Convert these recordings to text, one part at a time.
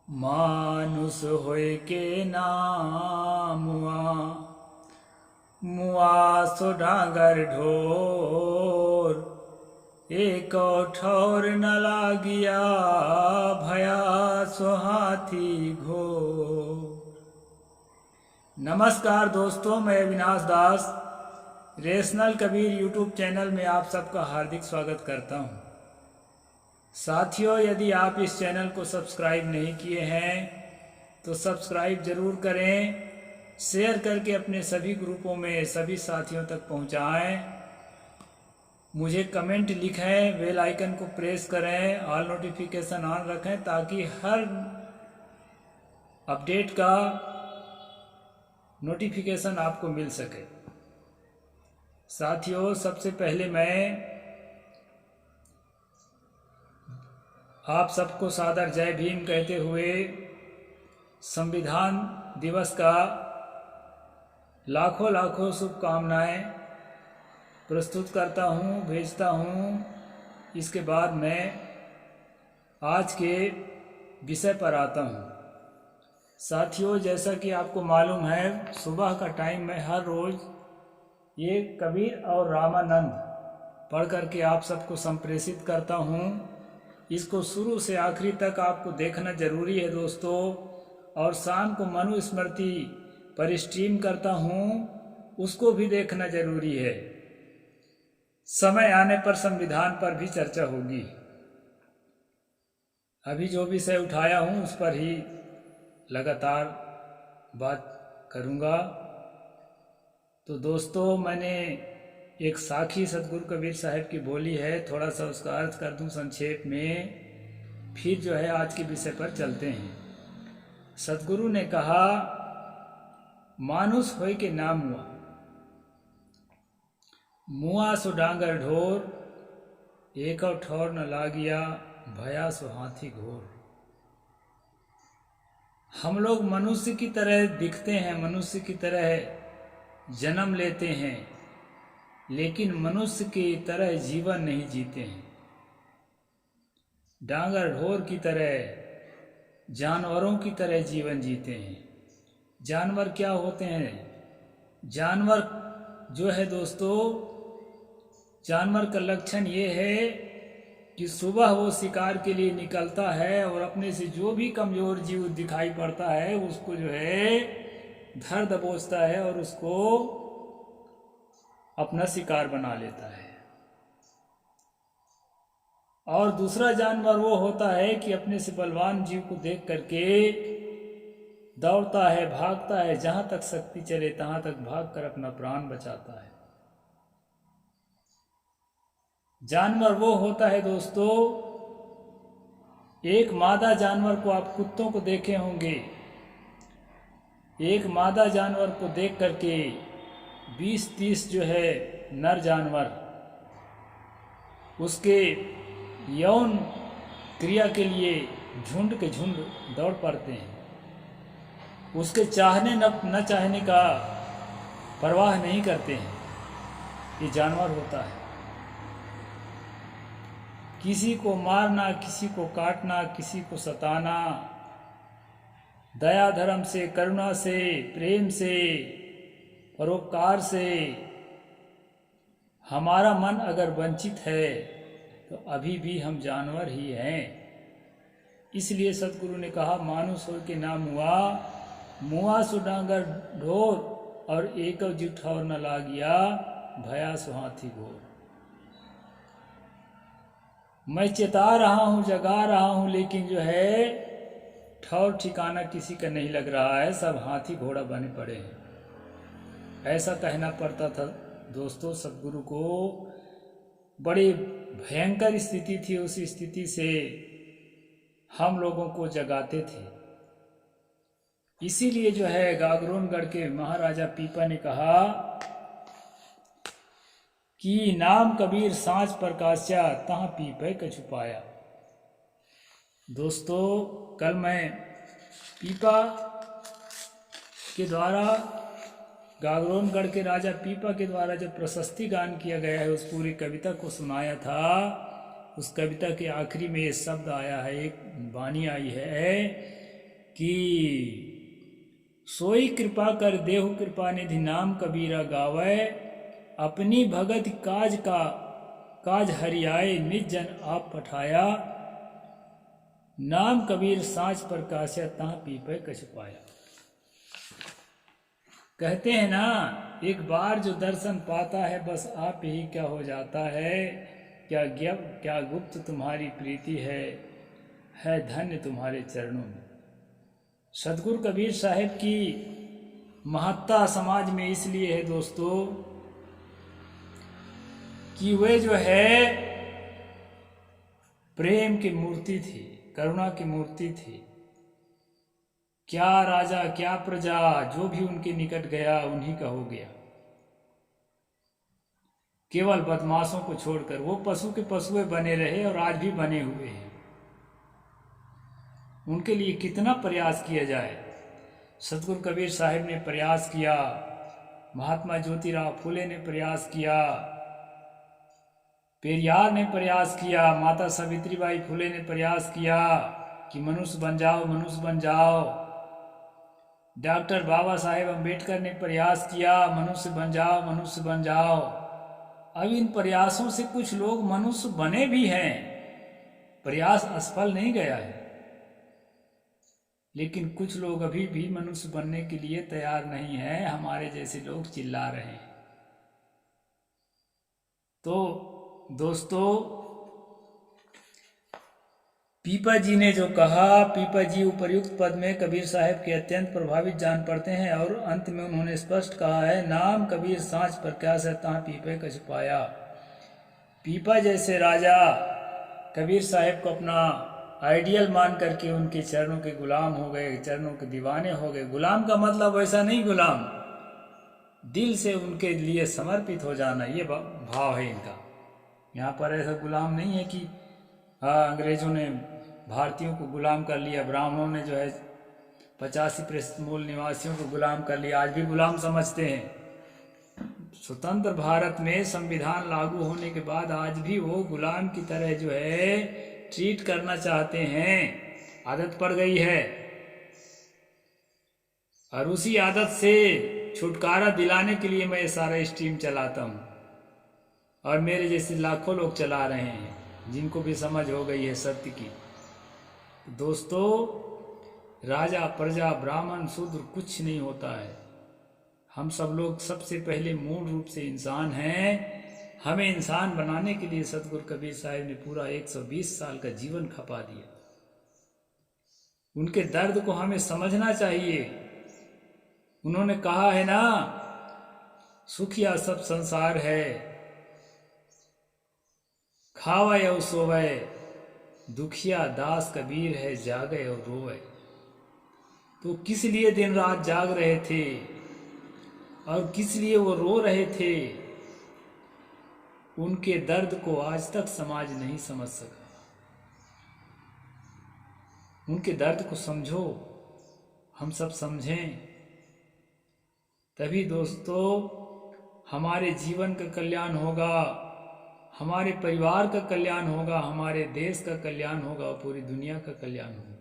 मानुष होय के नामुआ मुआ सो डांगर ढोर एक ठौर न लागिया भया सो हाथी घोर। नमस्कार दोस्तों, मैं अविनाश दास रेशनल कबीर यूट्यूब चैनल में आप सबका हार्दिक स्वागत करता हूं। साथियों, यदि आप इस चैनल को सब्सक्राइब नहीं किए हैं तो सब्सक्राइब ज़रूर करें, शेयर करके अपने सभी ग्रुपों में सभी साथियों तक पहुंचाएं। मुझे कमेंट लिखें, बेल आइकन को प्रेस करें, ऑल नोटिफिकेशन ऑन रखें ताकि हर अपडेट का नोटिफिकेशन आपको मिल सके। साथियों, सबसे पहले मैं आप सबको सादर जय भीम कहते हुए संविधान दिवस का लाखों लाखों शुभकामनाएं प्रस्तुत करता हूं, भेजता हूं। इसके बाद मैं आज के विषय पर आता हूं। साथियों, जैसा कि आपको मालूम है, सुबह का टाइम मैं हर रोज़ ये कबीर और रामानंद पढ़ करके आप सबको संप्रेषित करता हूं। इसको शुरू से आखिरी तक आपको देखना जरूरी है दोस्तों। और शाम को मनुस्मृति पर स्ट्रीम करता हूं, उसको भी देखना जरूरी है। समय आने पर संविधान पर भी चर्चा होगी। अभी जो विषय उठाया हूं उस पर ही लगातार बात करूंगा। तो दोस्तों, मैंने एक साखी सतगुरु कबीर साहब की बोली है, थोड़ा सा उसका अर्थ कर दूं संक्षेप में, फिर जो है आज के विषय पर चलते हैं। सतगुरु ने कहा, मानुष होय के नाम मुआ मुआ सो डांगर ढोर एक ठौर न लागिया भया सो हाथी घोर। हम लोग मनुष्य की तरह दिखते हैं, मनुष्य की तरह जन्म लेते हैं, लेकिन मनुष्य की तरह जीवन नहीं जीते हैं। डांगर ढोर की तरह, जानवरों की तरह जीवन जीते हैं। जानवर क्या होते हैं? जानवर जो है दोस्तों, जानवर का लक्षण ये है कि सुबह वो शिकार के लिए निकलता है और अपने से जो भी कमजोर जीव दिखाई पड़ता है उसको जो है धर दबोचता है और उसको अपना शिकार बना लेता है। और दूसरा जानवर वो होता है कि अपने से बलवान जीव को देख करके दौड़ता है, भागता है, जहां तक शक्ति चले तहां तक भागकर अपना प्राण बचाता है। जानवर वो होता है दोस्तों, एक मादा जानवर को आप कुत्तों को देखे होंगे, एक मादा जानवर को देख करके 20-30 जो है नर जानवर उसके यौन क्रिया के लिए झुंड के झुंड दौड़ पड़ते हैं। उसके चाहने न चाहने का परवाह नहीं करते हैं। ये जानवर होता है। किसी को मारना, किसी को काटना, किसी को सताना, दया धर्म से, करुणा से, प्रेम से, परोपकार से हमारा मन अगर वंचित है तो अभी भी हम जानवर ही हैं। इसलिए सतगुरु ने कहा, मानुष होय के नाम मुआ मुआ सो डांगर ढोर और एक ठौर न लागिया भया सो हाथी घोर। मैं चेता रहा हूं, जगा रहा हूं, लेकिन जो है ठौर ठिकाना किसी का नहीं लग रहा है, सब हाथी घोड़ा बने पड़े हैं। ऐसा कहना पड़ता था दोस्तों सतगुरु को। बड़ी भयंकर स्थिति थी, उस स्थिति से हम लोगों को जगाते थे। इसीलिए जो है गागरोनगढ़ के महाराजा पीपा ने कहा कि नाम कबीर सांच प्रकाश्या तहाँ पीपे का छुपाया। दोस्तों, कल मैं पीपा के द्वारा, गागरोनगढ़ के राजा पीपा के द्वारा जो प्रशस्ति गान किया गया है उस पूरी कविता को सुनाया था। उस कविता के आखिरी में ये शब्द आया है, एक वाणी आई है कि सोई कृपा कर देहु कृपा निधि नाम कबीरा गावै, अपनी भगत काज हरियाए निज जन आप पठाया, नाम कबीर सांच प्रकाश्य तहाँ पीपे कछ पाया। कहते हैं ना, एक बार जो दर्शन पाता है बस आप ही क्या हो जाता है, क्या गुप्त तुम्हारी प्रीति है धन्य तुम्हारे चरणों में। सतगुरु कबीर साहिब की महत्ता समाज में इसलिए है दोस्तों कि वे जो है प्रेम की मूर्ति थी, करुणा की मूर्ति थी। क्या राजा क्या प्रजा, जो भी उनके निकट गया उन्हीं का हो गया। केवल बदमाशों को छोड़कर वो पशु के पशुए बने रहे और आज भी बने हुए हैं। उनके लिए कितना प्रयास किया जाए। सतगुरु कबीर साहिब ने प्रयास किया, महात्मा ज्योतिराव फूले ने प्रयास किया, पेरियार ने प्रयास किया, माता सावित्रीबाई फूले ने प्रयास किया कि मनुष्य बन जाओ, मनुष्य बन जाओ। डॉक्टर बाबा साहेब अम्बेडकर ने प्रयास किया, मनुष्य बन जाओ, मनुष्य बन जाओ। अब इन प्रयासों से कुछ लोग मनुष्य बने भी हैं, प्रयास असफल नहीं गया है, लेकिन कुछ लोग अभी भी मनुष्य बनने के लिए तैयार नहीं है। हमारे जैसे लोग चिल्ला रहे हैं। तो दोस्तों, पीपा जी ने जो कहा, पीपा जी उपर्युक्त पद में कबीर साहब के अत्यंत प्रभावित जान पड़ते हैं और अंत में उन्होंने स्पष्ट कहा है, नाम कबीर सांच प्रकाश है तहाँ पीपे कछ पाया। पीपा जैसे राजा कबीर साहब को अपना आइडियल मान करके उनके चरणों के गुलाम हो गए, चरणों के दीवाने हो गए। गुलाम का मतलब वैसा नहीं, गुलाम दिल से उनके लिए समर्पित हो जाना, ये भाव है इनका। यहाँ पर ऐसा गुलाम नहीं है कि अंग्रेजों ने भारतीयों को गुलाम कर लिया, ब्राह्मणों ने जो है 85% मूल निवासियों को गुलाम कर लिया, आज भी गुलाम समझते हैं। स्वतंत्र भारत में संविधान लागू होने के बाद आज भी वो गुलाम की तरह जो है ट्रीट करना चाहते हैं, आदत पड़ गई है। और उसी आदत से छुटकारा दिलाने के लिए मैं ये सारा स्ट्रीम चलाता हूँ, और मेरे जैसे लाखों लोग चला रहे हैं जिनको भी समझ हो गई है सत्य की। दोस्तों, राजा प्रजा ब्राह्मण शूद्र कुछ नहीं होता है। हम सब लोग सबसे पहले मूल रूप से इंसान हैं। हमें इंसान बनाने के लिए सतगुरु कबीर साहब ने पूरा 120 साल का जीवन खपा दिया। उनके दर्द को हमें समझना चाहिए। उन्होंने कहा है ना, सुखिया सब संसार है, खावय और सोवय, दुखिया दास कबीर है, जागे और रोवे। तो किस लिए दिन रात जाग रहे थे और किस लिए वो रो रहे थे, उनके दर्द को आज तक समाज नहीं समझ सका। उनके दर्द को समझो, हम सब समझें, तभी दोस्तों हमारे जीवन का कल्याण होगा, हमारे परिवार का कल्याण होगा, हमारे देश का कल्याण होगा और पूरी दुनिया का कल्याण होगा।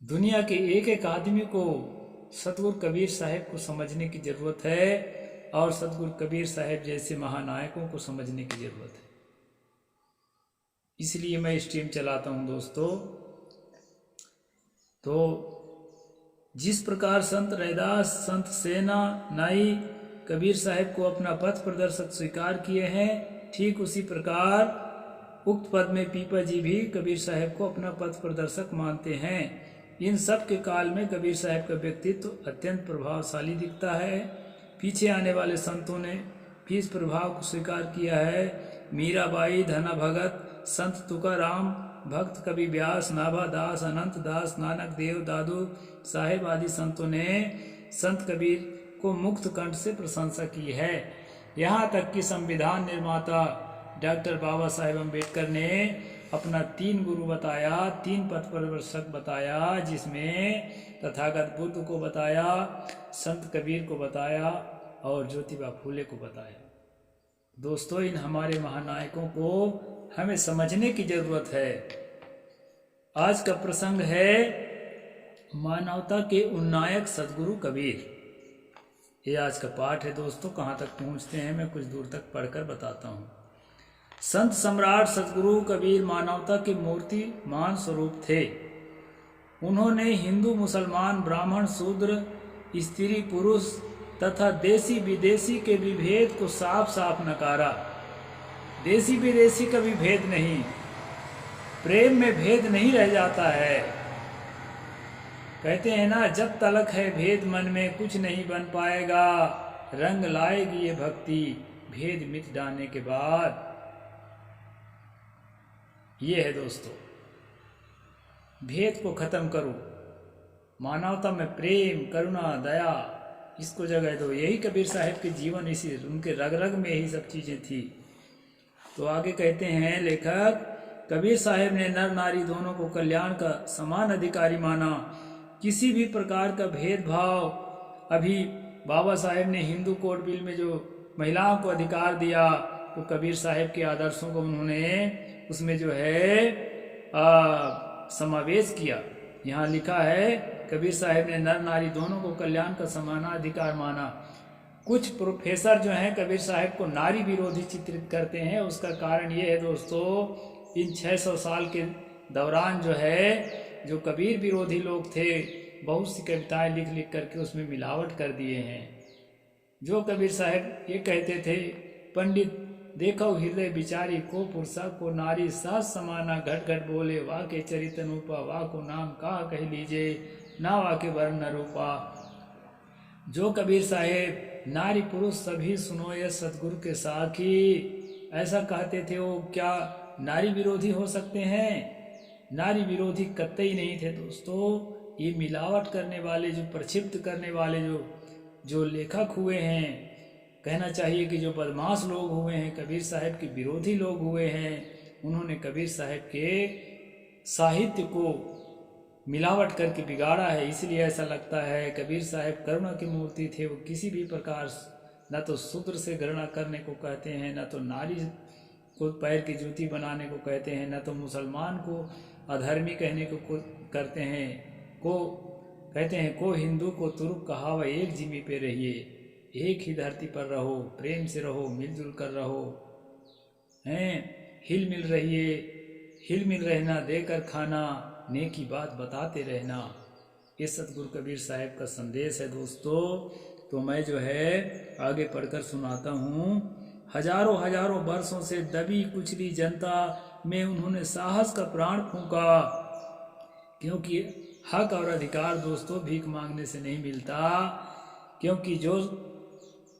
दुनिया के एक एक आदमी को सतगुरु कबीर साहब को समझने की जरूरत है और सतगुरु कबीर साहब जैसे महानायकों को समझने की जरूरत है। इसलिए मैं स्ट्रीम चलाता हूं दोस्तों। तो जिस प्रकार संत रैदास, संत सेना नाई कबीर साहब को अपना पथ प्रदर्शक स्वीकार किए हैं, ठीक उसी प्रकार उक्त पद में पीपा जी भी कबीर साहब को अपना पथ प्रदर्शक मानते हैं। इन सब के काल में कबीर साहब का व्यक्तित्व अत्यंत प्रभावशाली दिखता है। पीछे आने वाले संतों ने भी इस प्रभाव को स्वीकार किया है। मीराबाई, धना भगत, संत तुकाराम, भक्त कबीर व्यास, नाभा दास, अनंत दास, नानक देव, दादू साहेब आदि संतों ने संत कबीर को मुक्त कंठ से प्रशंसा की है। यहाँ तक कि संविधान निर्माता डॉक्टर बाबा साहेब अम्बेडकर ने अपना 3 गुरु बताया, 3 पथ प्रदर्शक बताया, जिसमें तथागत बुद्ध को बताया, संत कबीर को बताया और ज्योतिबा फूले को बताया। दोस्तों, इन हमारे महानायकों को हमें समझने की जरूरत है। आज का प्रसंग है मानवता के उन्नायक सदगुरु कबीर। ये आज का पाठ है दोस्तों। कहाँ तक पहुँचते हैं मैं कुछ दूर तक पढ़कर बताता हूँ। संत सम्राट सदगुरु कबीर मानवता के मूर्तिमान स्वरूप थे। उन्होंने हिंदू मुसलमान ब्राह्मण शूद्र स्त्री पुरुष तथा देसी विदेशी के विभेद को साफ साफ नकारा। देसी विदेशी का भी भेद नहीं, प्रेम में भेद नहीं रह जाता है। कहते हैं ना, जब तलक है भेद मन में कुछ नहीं बन पाएगा, रंग लाएगी ये भक्ति भेद मिट जाने के बाद। ये है दोस्तों, भेद को खत्म करो, मानवता में प्रेम करुणा दया इसको जगह दो। यही कबीर साहब के जीवन, इसी उनके रग रग में यही सब चीजें थी। तो आगे कहते हैं लेखक, कबीर साहब ने नर नारी दोनों को कल्याण का समान अधिकारी माना। किसी भी प्रकार का भेदभाव, अभी बाबा साहेब ने हिंदू कोड बिल में जो महिलाओं को अधिकार दिया, तो कबीर साहब के आदर्शों को उन्होंने उसमें जो है समावेश किया। यहाँ लिखा है कबीर साहब ने नर नारी दोनों को कल्याण का समानाधिकार माना। कुछ प्रोफेसर जो हैं कबीर साहब को नारी विरोधी चित्रित करते हैं। उसका कारण ये है दोस्तों, इन 600 साल के दौरान जो है, जो कबीर विरोधी लोग थे, बहुत सी कविताएं लिख लिख करके उसमें मिलावट कर दिए हैं। जो कबीर साहब ये कहते थे, पंडित देखो हृदय बिचारी को पुरुषा को नारी सास समाना, घट घट बोले वाह के चरित अनुपा, वाह को नाम कहा कह लीजिए ना वाह के वर्ण रूपा। जो कबीर साहेब नारी पुरुष सभी सुनो ये सतगुरु के साखी, ऐसा कहते थे, वो क्या नारी विरोधी हो सकते हैं? नारी विरोधी कतई नहीं थे दोस्तों। ये मिलावट करने वाले, जो प्रक्षिप्त करने वाले जो लेखक हुए हैं, कहना चाहिए कि जो बदमाश लोग हुए हैं, कबीर साहब के विरोधी लोग हुए हैं, उन्होंने कबीर साहब के साहित्य को मिलावट करके बिगाड़ा है। इसलिए ऐसा लगता है कबीर साहब करुणा की मूर्ति थे। वो किसी भी प्रकार न तो शूद्र से घृणा करने को कहते हैं, न तो नारी को पैर की जूती बनाने को कहते हैं, न तो मुसलमान को अधर्मी कहने को करते हैं। कहते हैं को हिंदू को तुर्क कहावा, एक जिमी पे रहिए, एक ही धरती पर रहो, प्रेम से रहो, मिलजुल कर रहो, हैं हिल मिल रहिए, हिल मिल रहना, देकर खाना, नेकी बात बताते रहना। ये सतगुरु कबीर साहब का संदेश है दोस्तों। तो मैं जो है आगे पढ़कर सुनाता हूँ। हजारों हजारों वर्षों से दबी कुचली जनता में उन्होंने साहस का प्राण फूंका, क्योंकि हक और अधिकार दोस्तों भीख मांगने से नहीं मिलता। क्योंकि जो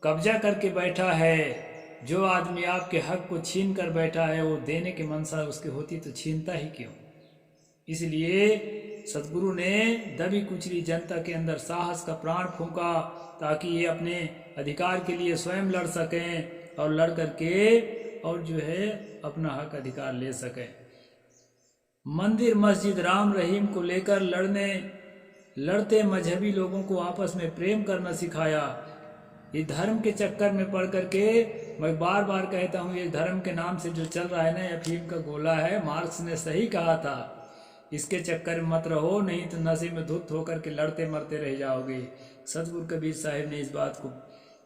कब्जा करके बैठा है, जो आदमी आपके हक को छीन कर बैठा है, वो देने की मनसा उसकी होती तो छीनता ही क्यों। इसलिए सतगुरु ने दबी कुचली जनता के अंदर साहस का प्राण फूंका, ताकि ये अपने अधिकार के लिए स्वयं लड़ सकें और लड़ करके और जो है अपना हक अधिकार ले सकें। मंदिर मस्जिद राम रहीम को लेकर लड़ते मजहबी लोगों को आपस में प्रेम करना सिखाया। ये धर्म के चक्कर में पड़ करके, मैं बार बार कहता हूँ, ये धर्म के नाम से जो चल रहा है ना, अफीम का गोला है। मार्क्स ने सही कहा था, इसके चक्कर में मत रहो, नहीं तो नशे में धुत होकर के लड़ते मरते रह जाओगे। सतगुरु कबीर साहब ने इस बात को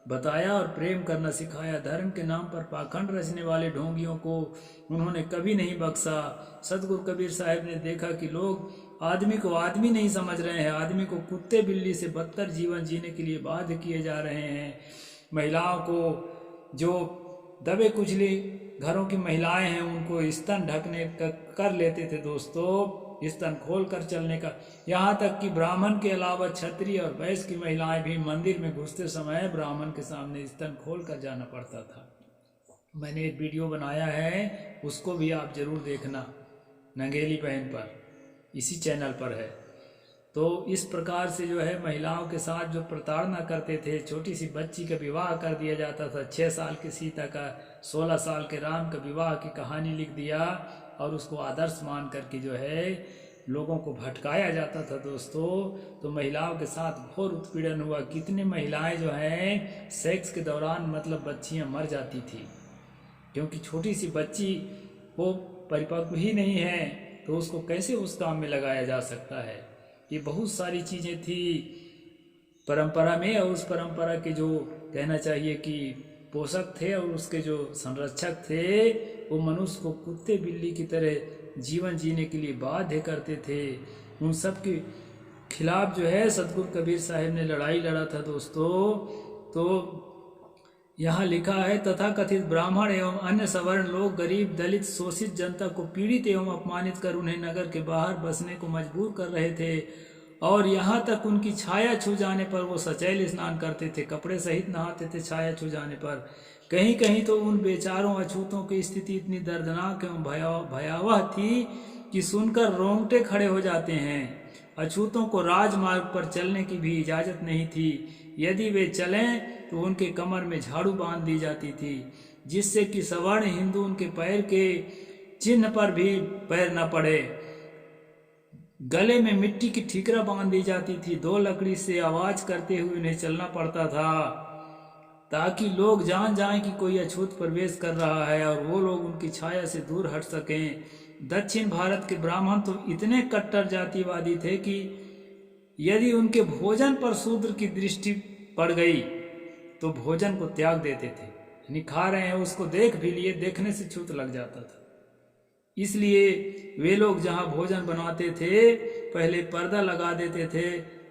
बताया और प्रेम करना सिखाया। धर्म के नाम पर पाखंड रचने वाले ढोंगियों को उन्होंने कभी नहीं बख्शा। सतगुरु कबीर साहब ने देखा कि लोग आदमी को आदमी नहीं समझ रहे हैं, आदमी को कुत्ते बिल्ली से बदतर जीवन जीने के लिए बाध्य किए जा रहे हैं। महिलाओं को, जो दबे कुचले घरों की महिलाएं हैं, उनको स्तन ढकने कर लेते थे दोस्तों, स्तन खोल कर चलने का। यहाँ तक कि ब्राह्मण के अलावा क्षत्रिय और वैश्य की महिलाएं भी मंदिर में घुसते समय ब्राह्मण के सामने स्तन खोल कर जाना पड़ता था। मैंने एक वीडियो बनाया है, उसको भी आप जरूर देखना, नंगेली बहन पर, इसी चैनल पर है। तो इस प्रकार से जो है महिलाओं के साथ जो प्रताड़ना करते थे, छोटी सी बच्ची का विवाह कर दिया जाता था। 6 साल की सीता का 16 साल के राम का विवाह की कहानी लिख दिया और उसको आदर्श मान करके जो है लोगों को भटकाया जाता था दोस्तों। तो महिलाओं के साथ घोर उत्पीड़न हुआ। कितने महिलाएं जो हैं सेक्स के दौरान मतलब बच्चियां मर जाती थी, क्योंकि छोटी सी बच्ची वो परिपक्व ही नहीं है, तो उसको कैसे उस काम में लगाया जा सकता है। ये बहुत सारी चीज़ें थी परंपरा में, और उस परंपरा के जो कहना चाहिए कि पोषक थे और उसके जो संरक्षक थे वो मनुष्य को कुत्ते बिल्ली की तरह जीवन जीने के लिए बाध्य करते थे। उन सब के खिलाफ जो है सतगुरु कबीर साहब ने लड़ाई लड़ा था दोस्तों। तो यहाँ लिखा है, तथा कथित ब्राह्मण एवं अन्य सवर्ण लोग गरीब दलित शोषित जनता को पीड़ित एवं अपमानित कर उन्हें नगर के बाहर बसने को मजबूर कर रहे थे, और यहाँ तक उनकी छाया छू जाने पर वो सचैल स्नान करते थे, कपड़े सहित नहाते थे छाया छू जाने पर। कहीं कहीं तो उन बेचारों अछूतों की स्थिति इतनी दर्दनाक एवं भयावह थी कि सुनकर रोंगटे खड़े हो जाते हैं। अछूतों को राजमार्ग पर चलने की भी इजाजत नहीं थी। यदि वे चलें तो उनके कमर में झाड़ू बांध दी जाती थी, जिससे कि सवर्ण हिंदू उनके पैर के चिन्ह पर भी पैर न पड़े। गले में मिट्टी की ठीकरा बांध दी जाती थी। 2 लकड़ी से आवाज करते हुए उन्हें चलना पड़ता था, ताकि लोग जान जाएं कि कोई अछूत प्रवेश कर रहा है और वो लोग उनकी छाया से दूर हट सकें। दक्षिण भारत के ब्राह्मण तो इतने कट्टर जातिवादी थे कि यदि उनके भोजन पर शूद्र की दृष्टि पड़ गई तो भोजन को त्याग देते थे, यानी खा रहे हैं उसको देख भी लिए, देखने से छूत लग जाता था। इसलिए वे लोग जहाँ भोजन बनाते थे पहले पर्दा लगा देते थे,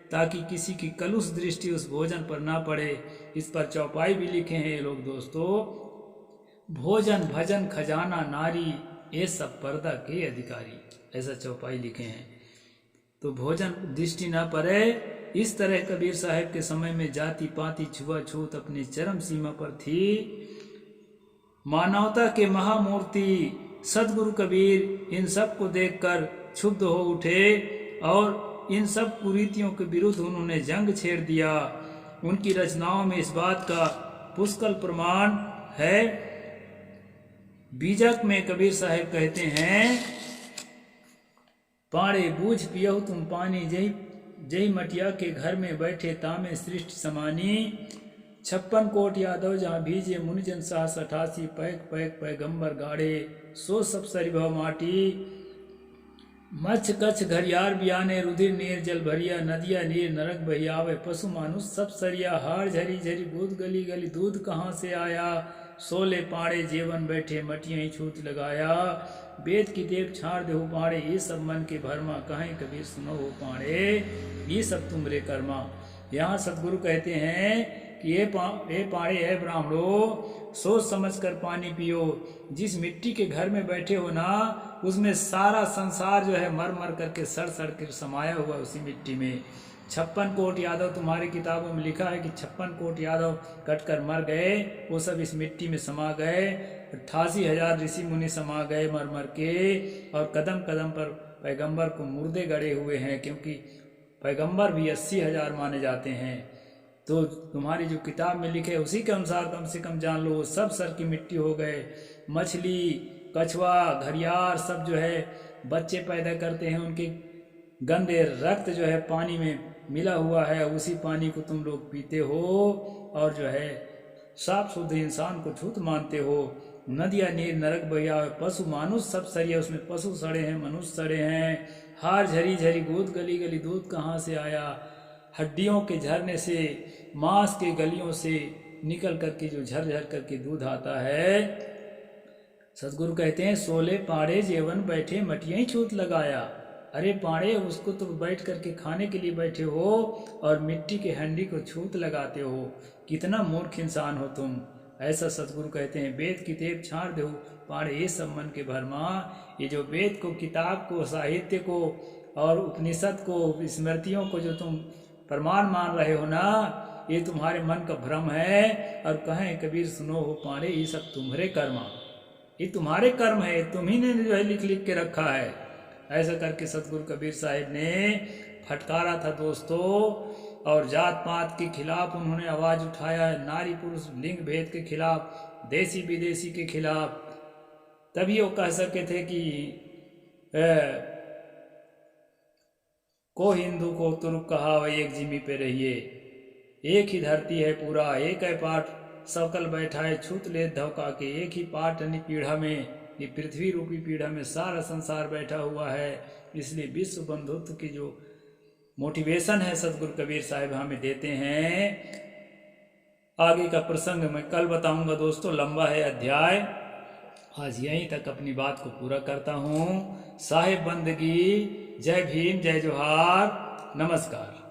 ताकि किसी की कलुष दृष्टि उस भोजन पर ना पड़े। इस पर चौपाई भी लिखे हैं ये लोग दोस्तों, भोजन भजन खजाना नारी ये सब पर्दा के अधिकारी, ऐसा चौपाई लिखे हैं। तो भोजन दृष्टि ना पड़े, इस तरह कबीर साहब के समय में जाति पाति छुआछूत अपनी चरम सीमा पर थी। मानवता के महामूर्ति सदगुरु कबीर इन सब को देखकर क्षुब्ध हो उठे और इन सब कुरीतियों के विरुद्ध उन्होंने जंग छेड़ दिया। उनकी रचनाओं में इस बात का पुष्कल प्रमाण है। बीजक में कबीर साहब कहते हैं, पाड़े बूझ पियहु तुम पानी जही जही मटिया के घर में बैठे तामे सृष्टि समानी। 56 कोट यादव जहाँ भीजे मुनिजन 88 पैक पैक पैगंबर गाड़े सो सब सरिभव माटी। मच्छ कच्छ घरियार बियाने रुधिर नीर जल भरिया नदिया नीर नरक बहियावे पशु मानुष सब सरिया। हार झरी झरी बूद गली गली दूध कहाँ से आया। सोले पाड़े जेवन बैठे मटियाँ ही छूत लगाया। वेद की देव छाड़ देहु पाड़े ये सब मन के भरमा कहें कबीर सुनो हो पाड़े ये सब तुमरे कर्मा। यहाँ सतगुरु कहते हैं कि ये पाड़े है ब्राह्मणों, सोच समझ कर पानी पियो। जिस मिट्टी के घर में बैठे हो ना, उसमें सारा संसार जो है मर मर करके सड़ सड़ कर समाया हुआ उसी मिट्टी में। 56 कोट यादव तुम्हारी किताबों में लिखा है कि 56 कोट यादव कटकर मर गए, वो सब इस मिट्टी में समा गए। 88,000 ऋषि मुनि समा गए मर मर के, और कदम कदम पर पैगंबर को मुर्दे गड़े हुए हैं, क्योंकि पैगंबर भी 80,000 माने जाते हैं। तो तुम्हारी जो किताब में लिखे उसी के अनुसार कम से कम जान लो, सब सर की मिट्टी हो गए। मछली कछुआ घरियार सब जो है बच्चे पैदा करते हैं, उनके गंदे रक्त जो है पानी में मिला हुआ है, उसी पानी को तुम लोग पीते हो और जो है साफ शुद्ध इंसान को छूत मानते हो। नदिया नीर नरक बहिया पशु मानुष सब सरिया, उसमें पशु सड़े हैं मनुष्य सड़े हैं। हार झरी झरी गोद गली गली दूध कहाँ से आया। हड्डियों के झरने से मांस के गलियों से निकल करके जो झरझर करके दूध आता है। सतगुरु कहते हैं सोले पाड़े जेवन बैठे मटियाँ ही छूत लगाया। अरे पाड़े, उसको तो बैठ करके खाने के लिए बैठे हो और मिट्टी के हंडी को छूत लगाते हो, कितना मूर्ख इंसान हो तुम। ऐसा सतगुरु कहते हैं। वेद की तेप छाड़ दो पाड़े ये सब मन के भरमा। ये जो वेद को, किताब को, साहित्य को और उपनिषद को, स्मृतियों को जो तुम प्रमाण मान रहे हो ना, ये तुम्हारे मन का भ्रम है। और कहें कबीर सुनो हो पाड़े ये सब तुम्हारे कर्मा, ये तुम्हारे कर्म है, तुम्ही ने जो है लिख लिख के रखा है। ऐसा करके सतगुरु कबीर साहिब ने फटकारा था दोस्तों। और जात पात के खिलाफ उन्होंने आवाज उठाया, नारी पुरुष लिंग भेद के खिलाफ, देसी विदेशी के खिलाफ। तभी वो कह सके थे कि को हिंदू को तुर्क कहा वह एक जिमी पे रहिए। एक ही धरती है पूरा, एक है पाठ सकल बैठा है छूत ले धोखा के। एक ही पाठ यानी पीढ़ा में ये पृथ्वी रूपी पीढ़ा में सारा संसार बैठा हुआ है। इसलिए विश्व बंधुत्व की जो मोटिवेशन है सदगुरु कबीर साहिब हमें देते हैं। आगे का प्रसंग मैं कल बताऊंगा दोस्तों, लंबा है अध्याय। आज यहीं तक अपनी बात को पूरा करता हूँ। साहिब बंदगी। जय भीम, जय जोहार, नमस्कार।